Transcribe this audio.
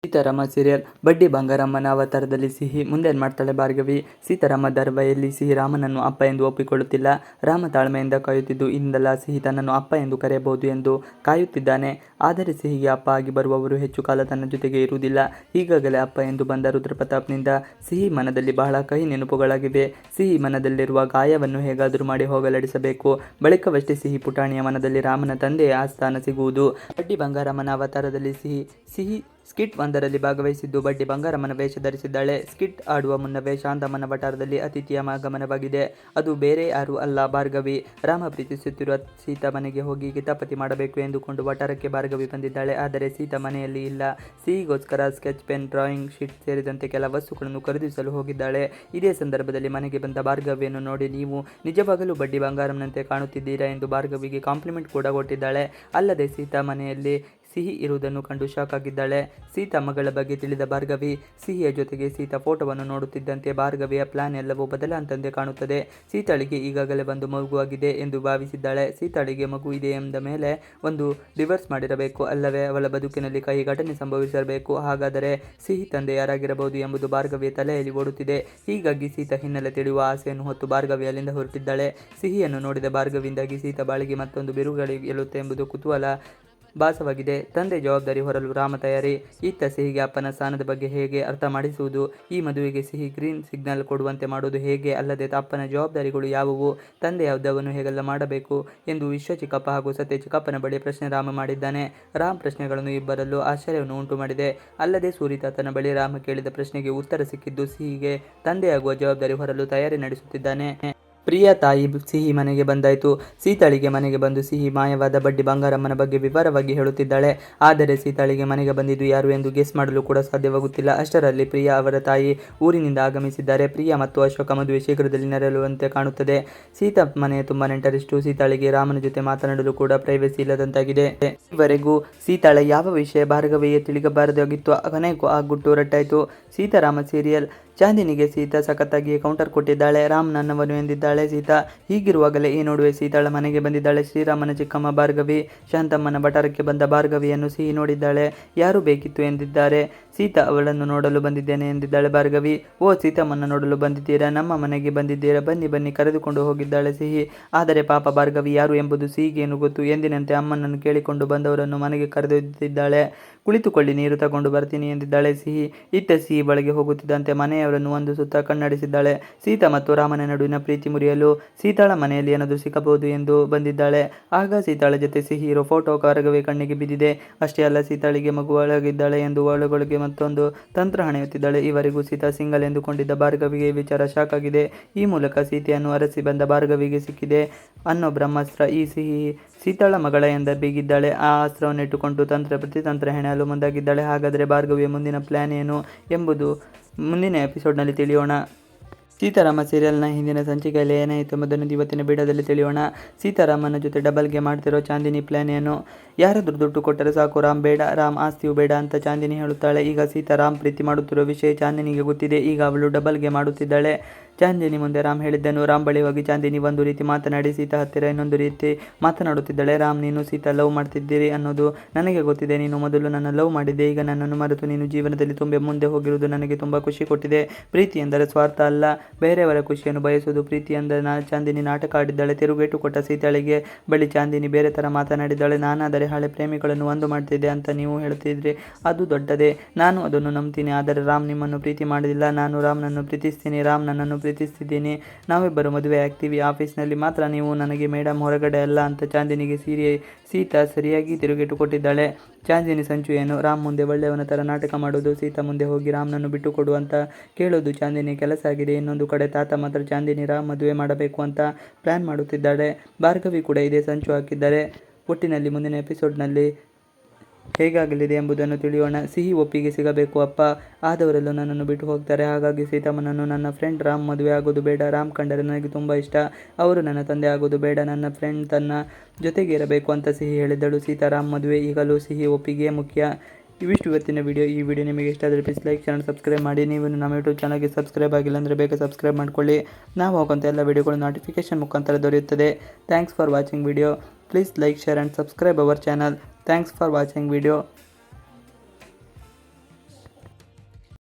Seetharama serial ಬಡ್ಡಿ ಬಂಗಾರಮ್ಮನ ಅವತಾರದಲ್ಲಿ ಸಿಹಿ ಮುಂದೇನು ಮಾಡ್ತಾಳೆ ಭಾರ್ಗವಿ. ಸೀತಾರಾಮ ಧಾರಾವಾಹಿಯಲ್ಲಿ ಸಿಹಿ ರಾಮನನ್ನು ಅಪ್ಪ ಎಂದು ಒಪ್ಪಿಕೊಳ್ಳುತ್ತಿಲ್ಲ. ರಾಮ ತಾಳ್ಮೆಯಿಂದ ಕಾಯುತ್ತಿದ್ದು ಇಂದಲ್ಲ ಸಿಹಿ ತನ್ನನ್ನು ಅಪ್ಪ ಎಂದು ಕರೆಯಬಹುದು ಎಂದು ಕಾಯುತ್ತಿದ್ದಾನೆ. ಆದರೆ ಸಿಹಿಗೆ ಅಪ್ಪ ಆಗಿ ಬರುವವರು ಹೆಚ್ಚು ಕಾಲ ತನ್ನ ಜೊತೆಗೆ ಇರುವುದಿಲ್ಲ. ಈಗಾಗಲೇ ಅಪ್ಪ ಎಂದು ಬಂದ ರುದ್ರಪ್ರತಾಪ್ನಿಂದ ಸಿಹಿ ಮನದಲ್ಲಿ ಬಹಳ ಕಹಿ ನೆನಪುಗಳಾಗಿವೆ. ಸಿಹಿ ಮನದಲ್ಲಿರುವ ಗಾಯವನ್ನು ಹೇಗಾದರೂ ಮಾಡಿ ಹೋಗಲಾಡಿಸಬೇಕು. ಬಳಿಕವಷ್ಟೇ ಸಿಹಿ ಪುಟಾಣಿಯ ಮನದಲ್ಲಿ ರಾಮನ ತಂದೆಯ ಆಸ್ಥಾನ ಸಿಗುವುದು. ಬಡ್ಡಿ ಬಂಗಾರಮ್ಮನ ಅವತಾರದಲ್ಲಿ ಸಿಹಿ ಸ್ಕಿಟ್ ಒಂದರಲ್ಲಿ ಭಾಗವಹಿಸಿದ್ದು ಬಡ್ಡಿ ಬಂಗಾರಮ್ಮನ ವೇಷ ಧರಿಸಿದ್ದಾಳೆ. ಸ್ಕಿಟ್ ಆಡುವ ಮುನ್ನವೇ ಶಾಂತಮ್ಮನ ವಟಾರದಲ್ಲಿ ಅತಿಥಿಯ ಆಗಮನವಾಗಿದೆ. ಅದು ಬೇರೆ ಯಾರೂ ಅಲ್ಲ, ಭಾರ್ಗವಿ. ರಾಮ ಪ್ರೀತಿಸುತ್ತಿರುವ ಸೀತಾ ಮನೆಗೆ ಹೋಗಿ ಕಿತಾಪತಿ ಮಾಡಬೇಕು ಎಂದುಕೊಂಡು ವಟಾರಕ್ಕೆ ಭಾರ್ಗವಿ ಬಂದಿದ್ದಾಳೆ. ಆದರೆ ಸೀತಾ ಮನೆಯಲ್ಲಿ ಇಲ್ಲ. ಸಿಹಿಗೋಸ್ಕರ ಸ್ಕೆಚ್ ಪೆನ್, ಡ್ರಾಯಿಂಗ್ ಶೀಟ್ ಸೇರಿದಂತೆ ಕೆಲ ವಸ್ತುಗಳನ್ನು ಖರೀದಿಸಲು ಹೋಗಿದ್ದಾಳೆ. ಇದೇ ಸಂದರ್ಭದಲ್ಲಿ ಮನೆಗೆ ಬಂದ ಭಾರ್ಗವಿಯನ್ನು ನೋಡಿ ನೀವು ನಿಜವಾಗಲೂ ಬಡ್ಡಿ ಬಂಗಾರಮ್ಮನಂತೆ ಕಾಣುತ್ತಿದ್ದೀರಾ ಎಂದು ಭಾರ್ಗವಿಗೆ ಕಾಂಪ್ಲಿಮೆಂಟ್ ಕೂಡ ಕೊಟ್ಟಿದ್ದಾಳೆ. ಅಲ್ಲದೆ ಸೀತಾ ಮನೆಯಲ್ಲಿ ಸಿಹಿ ಇರುವುದನ್ನು ಕಂಡು ಶಾಕ್ ಆಗಿದ್ದಾಳೆ. ಸೀತಾ ಮಗಳ ಬಗ್ಗೆ ತಿಳಿದ ಭಾರ್ಗವಿ ಸಿಹಿಯ ಜೊತೆಗೆ ಸೀತಾ ಫೋಟೋವನ್ನು ನೋಡುತ್ತಿದ್ದಂತೆ ಭಾರ್ಗವಿಯ ಪ್ಲಾನ್ ಎಲ್ಲವೂ ಬದಲಾದಂತೆ ಕಾಣುತ್ತದೆ. ಸೀತಾಳಿಗೆ ಈಗಾಗಲೇ ಒಂದು ಮಗುವಾಗಿದೆ ಎಂದು ಭಾವಿಸಿದ್ದಾಳೆ. ಸೀತಾಳಿಗೆ ಮಗು ಇದೆ ಎಂದ ಮೇಲೆ ಒಂದು ಡಿವೋರ್ಸ್ ಮಾಡಿರಬೇಕು, ಅಲ್ಲವೇ ಅವಳ ಬದುಕಿನಲ್ಲಿ ಕಹಿ ಘಟನೆ ಸಂಭವಿಸಿರಬೇಕು. ಹಾಗಾದರೆ ಸಿಹಿ ತಂದೆ ಯಾರಾಗಿರಬಹುದು ಎಂಬುದು ಭಾರ್ಗವಿಯ ತಲೆಯಲ್ಲಿ ಓಡುತ್ತಿದೆ. ಹೀಗಾಗಿ ಸೀತಾ ಹಿನ್ನೆಲೆ ತಿಳಿಯುವ ಆಸೆಯನ್ನು ಹೊತ್ತು ಭಾರ್ಗವಿ ಅಲ್ಲಿಂದ ಹೊರಟಿದ್ದಾಳೆ. ಸಿಹಿಯನ್ನು ನೋಡಿದ ಭಾರ್ಗವಿಯಿಂದಾಗಿ ಸೀತಾ ಬಾಳಿಗೆ ಮತ್ತೊಂದು ಬಿರುಗಾಳಿ ಗೆಲ್ಲುತ್ತೆ ಎಂಬುದು ಕುತೂಹಲ ಭಾಸವಾಗಿದೆ. ತಂದೆ ಜವಾಬ್ದಾರಿ ಹೊರಲು ರಾಮ ತಯಾರಿ. ಇತ್ತ ಸಿಹಿಗೆ ಅಪ್ಪನ ಸ್ಥಾನದ ಬಗ್ಗೆ ಹೇಗೆ ಅರ್ಥ ಮಾಡಿಸುವುದು, ಈ ಮದುವೆಗೆ ಸಿಹಿ ಗ್ರೀನ್ ಸಿಗ್ನಲ್ ಕೊಡುವಂತೆ ಮಾಡುವುದು ಹೇಗೆ, ಅಲ್ಲದೆ ಅಪ್ಪನ ಜವಾಬ್ದಾರಿಗಳು ಯಾವುವು, ತಂದೆ ಯಾವುದವನ್ನು ಹೇಗೆಲ್ಲ ಮಾಡಬೇಕು ಎಂದು ವಿಶ್ವ ಚಿಕ್ಕಪ್ಪ ಹಾಗೂ ಸತ್ಯ ಚಿಕ್ಕಪ್ಪನ ಬಳಿ ಪ್ರಶ್ನೆ ರಾಮ ಮಾಡಿದ್ದಾನೆ. ರಾಮ್ ಪ್ರಶ್ನೆಗಳನ್ನು ಇಬ್ಬರಲ್ಲೂ ಆಶ್ಚರ್ಯವನ್ನು ಉಂಟು ಮಾಡಿದೆ. ಅಲ್ಲದೆ ಸೂರಿತಾತನ ಬಳಿ ರಾಮ ಕೇಳಿದ ಪ್ರಶ್ನೆಗೆ ಉತ್ತರ ಸಿಕ್ಕಿದ್ದು ಸಿಹಿಗೆ ತಂದೆಯಾಗುವ ಜವಾಬ್ದಾರಿ ಹೊರಲು ತಯಾರಿ ನಡೆಸುತ್ತಿದ್ದಾನೆ. ಪ್ರಿಯ ತಾಯಿ ಸಿಹಿ ಮನೆಗೆ ಬಂದಾಯಿತು. ಸೀತಾಳಿಗೆ ಮನೆಗೆ ಬಂದು ಸಿಹಿ ಮಾಯವಾದ ಬಡ್ಡಿ ಬಂಗಾರಮ್ಮನ ಬಗ್ಗೆ ವಿವರವಾಗಿ ಹೇಳುತ್ತಿದ್ದಾಳೆ. ಆದರೆ ಸೀತಾಳಿಗೆ ಮನೆಗೆ ಬಂದಿದ್ದು ಯಾರು ಎಂದು ಗೆಸ್ ಮಾಡಲು ಕೂಡ ಸಾಧ್ಯವಾಗುತ್ತಿಲ್ಲ. ಅಷ್ಟರಲ್ಲಿ ಪ್ರಿಯಾ ಅವರ ತಾಯಿ ಊರಿನಿಂದ ಆಗಮಿಸಿದ್ದಾರೆ. ಪ್ರಿಯಾ ಮತ್ತು ಅಶೋಕ ಮದುವೆ ಶೀಘ್ರದಲ್ಲಿ ನೆರವೇರುವಂತೆ ಕಾಣುತ್ತದೆ. ಸೀತಾ ಮನೆ ತುಂಬ ನೆಂಟರಿಷ್ಟು. ಸೀತಾಳಿಗೆ ರಾಮನ ಜೊತೆ ಮಾತನಾಡಲು ಕೂಡ ಪ್ರೈವಸಿ ಇಲ್ಲದಂತಾಗಿದೆ. ಈವರೆಗೂ ಸೀತಾಳ ಯಾವ ವಿಷಯ ಭಾರ್ಗವಿಗೆ ತಿಳಿಗಬಾರದಾಗಿತ್ತು. ಕೊನೆಗೂ ಆ ಗುಟ್ಟು ರಟ್ಟಾಯಿತು. ಸೀತಾರಾಮ ಸೀರಿಯಲ್ ಚಾಂದಿನಿಗೆ ಸೀತಾ ಸಖತ್ತಾಗಿಯೇ ಕೌಂಟರ್ ಕೊಟ್ಟಿದ್ದಾಳೆ. ರಾಮ್ ನನ್ನವನು ಎಂದಿದ್ದಾಳೆ ಸೀತಾ. ಹೀಗಿರುವಾಗಲೇ ಈ ನಡುವೆ ಸೀತಾಳ ಮನೆಗೆ ಬಂದಿದ್ದಾಳೆ ಶ್ರೀರಾಮನ ಚಿಕ್ಕಮ್ಮ ಭಾರ್ಗವಿ. ಶಾಂತಮ್ಮನ ವಟಾರಕ್ಕೆ ಬಂದ ಭಾರ್ಗವಿಯನ್ನು ಸಿಹಿ ನೋಡಿದ್ದಾಳೆ. ಯಾರು ಬೇಕಿತ್ತು ಎಂದಿದ್ದಾರೆ. ಸೀತಾ ಅವಳನ್ನು ನೋಡಲು ಬಂದಿದ್ದೇನೆ ಎಂದಿದ್ದಾಳೆ ಭಾರ್ಗವಿ. ಓ, ಸೀತಮ್ಮನ ನೋಡಲು ಬಂದಿದ್ದೀರಾ, ನಮ್ಮ ಮನೆಗೆ ಬಂದಿದ್ದೀರಾ, ಬನ್ನಿ ಬನ್ನಿ ಕರೆದುಕೊಂಡು ಹೋಗಿದ್ದಾಳೆ ಸಿಹಿ. ಆದರೆ ಪಾಪ ಭಾರ್ಗವಿ ಯಾರು ಎಂಬುದು ಸಿಹಿಗೇನು ಗೊತ್ತು. ಎಂದಿನಂತೆ ಅಮ್ಮನನ್ನು ಕೇಳಿಕೊಂಡು ಬಂದವರನ್ನು ಮನೆಗೆ ಕರೆದೊಯ್ದಿದ್ದಾಳೆ. ಕುಳಿತುಕೊಳ್ಳಿ, ನೀರು ತಗೊಂಡು ಬರ್ತೀನಿ ಎಂದಿದ್ದಾಳೆ ಸಿಹಿ. ಇತ್ತ ಸಿಹಿ ಒಳಗೆ ಹೋಗುತ್ತಿದ್ದಂತೆ ಮನೆಯವರನ್ನು ಒಂದು ಸುತ್ತ ಕಣ್ಣಾಡಿಸಿದ್ದಾಳೆ. ಸೀತಾ ಮತ್ತು ರಾಮನ ನಡುವಿನ ಪ್ರೀತಿ ಮುರಿಯಲು ಸೀತಾಳ ಮನೆಯಲ್ಲಿ ಏನಾದರೂ ಸಿಕ್ಕಬಹುದು ಎಂದು ಬಂದಿದ್ದಾಳೆ. ಆಗ ಸೀತಾಳ ಜೊತೆ ಸಿಹಿ ಇರೋ ಫೋಟೋ ಭಾರ್ಗವಿ ಕಣ್ಣಿಗೆ ಬಿದ್ದಿದೆ. ಅಷ್ಟೇ ಅಲ್ಲ, ಸೀತಾಳಿಗೆ ಮಗು ಒಳಗಿದ್ದಾಳೆ ಎಂದು ಒಳಗೊಳಗೆ ಮತ್ತೊಂದು ತಂತ್ರ ಹಣೆಯುತ್ತಿದ್ದಾಳೆ. ಈವರೆಗೂ ಸೀತಾ ಸಿಂಗಲ್ ಎಂದುಕೊಂಡಿದ್ದ ಭಾರ್ಗವಿಗೆ ವಿಚಾರ ಶಾಕ್ ಆಗಿದೆ. ಈ ಮೂಲಕ ಸೀತೆಯನ್ನು ಅರಸಿ ಬಂದ ಭಾರ್ಗವಿಗೆ ಸಿಕ್ಕಿದೆ ಅನ್ನೋ ಬ್ರಹ್ಮಾಸ್ತ್ರ. ಈ ಸಿಹಿ ಸೀತಾಳ ಮಗಳ ಎಂದ ಬೀಗಿದ್ದಾಳೆ. ಆ ಅಸ್ತ್ರವನ್ನು ಇಟ್ಟುಕೊಂಡು ತಂತ್ರ ಪ್ರತಿತಂತ್ರ ಹೆಣೆಯಲು ಮುಂದಾಗಿದ್ದಾಳೆ. ಹಾಗಾದರೆ ಭಾರ್ಗವಿಯ ಮುಂದಿನ ಪ್ಲಾನ್ ಏನು ಎಂಬುದು ಮುಂದಿನ ಎಪಿಸೋಡ್ನಲ್ಲಿ ತಿಳಿಯೋಣ. ಸೀತಾರಾಮ ಸೀರಿಯಲ್ನ ಹಿಂದಿನ ಸಂಚಿಕೆಯಲ್ಲಿ ಏನಾಯಿತು ಎಂಬುದನ್ನು ಇವತ್ತಿನ ವಿಡಿಯೋದಲ್ಲಿ ತಿಳಿಯೋಣ. ಸೀತಾರಾಮನ ಜೊತೆ ಡಬಲ್ ಗೇಮ್ ಮಾಡ್ತಿರೋ ಚಾಂದಿನಿ ಪ್ಲಾನ್ ಏನು? ಯಾರಾದರೂ ದುಡ್ಡು ಕೊಟ್ಟರೆ ಸಾಕು, ರಾಮ್ ಬೇಡ, ರಾಮ್ ಆಸ್ತಿಯು ಬೇಡ ಅಂತ ಚಾಂದಿನಿ ಹೇಳುತ್ತಾಳೆ. ಈಗ ಸೀತಾರಾಮ್ ಪ್ರೀತಿ ಮಾಡುತ್ತಿರೋ ವಿಷಯ ಚಾಂದಿನಿಗೆ ಗೊತ್ತಿದೆ. ಈಗ ಅವಳು ಡಬಲ್ ಗೇಮ್ ಆಡುತ್ತಿದ್ದಾಳೆ. ಚಾಂದಿನಿ ಮುಂದೆ ರಾಮ್ ಹೇಳಿದ್ದನು. ರಾಮ್ ಬಳಿ ಹೋಗಿ ಚಾಂದಿನಿ ಒಂದು ರೀತಿ ಮಾತನಾಡಿ ಸೀತಾ ಹತ್ತಿರ ಇನ್ನೊಂದು ರೀತಿ ಮಾತನಾಡುತ್ತಿದ್ದಾಳೆ. ರಾಮ್, ನೀನು ಸೀತಾ ಲವ್ ಮಾಡ್ತಿದ್ದೀರಿ ಅನ್ನೋದು ನನಗೆ ಗೊತ್ತಿದೆ. ನೀನು ಮೊದಲು ನನ್ನ ಲವ್ ಮಾಡಿದ್ದೆ. ಈಗ ನನ್ನನ್ನು ಮರೆತು ನೀನು ಜೀವನದಲ್ಲಿ ತುಂಬ ಮುಂದೆ ಹೋಗಿರುವುದು ನನಗೆ ತುಂಬ ಖುಷಿ ಕೊಟ್ಟಿದೆ. ಪ್ರೀತಿ ಎಂದರೆ ಸ್ವಾರ್ಥ ಅಲ್ಲ, ಬೇರೆಯವರ ಖುಷಿಯನ್ನು ಬಯಸುವುದು ಪ್ರೀತಿ ಎಂದ ಚಾಂದಿನಿ ನಾಟಕ ಆಡಿದ್ದಾಳೆ. ತಿರುಗೇಟು ಕೊಟ್ಟ ಸೀತಾಳಿಗೆ ಬಳಿ ಚಾಂದಿನಿ ಬೇರೆ ಥರ ಮಾತನಾಡಿದ್ದಾಳೆ. ನಾನಾದರೆ ಹಳೆ ಪ್ರೇಮಿಗಳನ್ನು ಒಂದು ಮಾಡ್ತಿದ್ದೆ ಅಂತ ನೀವು ಹೇಳ್ತಿದ್ರಿ, ಅದು ದೊಡ್ಡದೇ, ನಾನು ಅದನ್ನು ನಂಬ್ತೀನಿ. ಆದರೆ ರಾಮ್ ನಿಮ್ಮನ್ನು ಪ್ರೀತಿ ಮಾಡಿಲ್ಲ. ನಾನು ರಾಮ್ನನ್ನು ಪ್ರೀತಿಸ್ತೀನಿ, ರಾಮ್ ನನ್ನನ್ನು ಪ್ರೀತಿಸ್ತಿದ್ದೀನಿ. ನಾವಿಬ್ಬರು ಮದುವೆ ಆಗ್ತೀವಿ. ಆಫೀಸ್ನಲ್ಲಿ ಮಾತ್ರ ನೀವು ನನಗೆ ಮೇಡಮ್, ಹೊರಗಡೆ ಅಲ್ಲ ಅಂತ ಚಾಂದಿನಿಗೆ ಸೀತಾ ಸರಿಯಾಗಿ ತಿರುಗೇಟು ಕೊಟ್ಟಿದ್ದಾಳೆ. ಚಾಂದಿನಿ ಸಂಚು ಏನು? ರಾಮ್ ಮುಂದೆ ಒಳ್ಳೆಯವನ ಥರ ನಾಟಕ ಮಾಡೋದು, ಸೀತಾ ಮುಂದೆ ಹೋಗಿ ರಾಮ್ನನ್ನು ಬಿಟ್ಟು ಕೊಡು ಅಂತ ಕೇಳೋದು ಚಾಂದಿನಿ ಕೆಲಸ ಆಗಿದೆ. ಇನ್ನೊಂದು ಕಡೆ ತಾತ ಮಾತ್ರ ಚಾಂದಿನಿ ರಾಮ್ ಮದುವೆ ಮಾಡಬೇಕು ಅಂತ ಪ್ಲ್ಯಾನ್ ಮಾಡುತ್ತಿದ್ದಾಳೆ. ಭಾರ್ಗವಿ ಕೂಡ ಇದೇ ಸಂಚು ಹಾಕಿದ್ದಾರೆ. ಒಟ್ಟಿನಲ್ಲಿ ಮುಂದಿನ ಎಪಿಸೋಡ್ನಲ್ಲಿ ಹೇಗಾಗಲಿದೆ ಎಂಬುದನ್ನು ತಿಳಿಯೋಣ. ಸಿಹಿ ಒಪ್ಪಿಗೆ ಸಿಗಬೇಕು. ಅಪ್ಪ ಆದವರೆಲ್ಲೂ ನನ್ನನ್ನು ಬಿಟ್ಟು ಹೋಗ್ತಾರೆ. ಹಾಗಾಗಿ ಸೀತಮ್ಮನನ್ನು ನನ್ನ ಫ್ರೆಂಡ್ ರಾಮ್ ಮದುವೆ ಆಗೋದು ಬೇಡ. ರಾಮ್ ಕಂಡರೆ ನನಗೆ ತುಂಬ ಇಷ್ಟ. ಅವರು ನನ್ನ ತಂದೆ ಆಗೋದು ಬೇಡ. ನನ್ನ ಫ್ರೆಂಡ್ ತನ್ನ ಜೊತೆಗೆ ಇರಬೇಕು ಅಂತ ಸಿಹಿ ಹೇಳಿದ್ದಳು. ಸೀತಾರಾಮ್ ಮದುವೆ ಈಗಲೂ ಸಿಹಿ ಒಪ್ಪಿಗೆ ಮುಖ್ಯ. ಇವಿಷ್ಟು ಇವತ್ತಿನ ವಿಡಿಯೋ. ಈ ವಿಡಿಯೋ ನಿಮಗೆ ಇಷ್ಟ ಆದರೆ ಪ್ಲೀಸ್ ಲೈಕ್, ಚಾನಲ್ ಸಬ್ಸ್ಕ್ರೈಬ್ ಮಾಡಿ. ನೀವು ನಮ್ಮ ಯೂಟ್ಯೂಬ್ ಚಾನಲ್ಗೆ ಸಬ್ಸ್ಕ್ರೈಬ್ ಆಗಿಲ್ಲ ಅಂದರೆ ಬೇಗ ಸಬ್ಸ್ಕ್ರೈಬ್ ಮಾಡ್ಕೊಳ್ಳಿ. ನಾವು ಹೋಗುವಂಥ ಎಲ್ಲ ವಿಡಿಯೋಗಳು ನೋಟಿಫಿಕೇಶನ್ ಮುಖಾಂತರ ದೊರೆಯುತ್ತದೆ. Thanks for watching video. Please like, share and subscribe our channel. Thanks for watching video.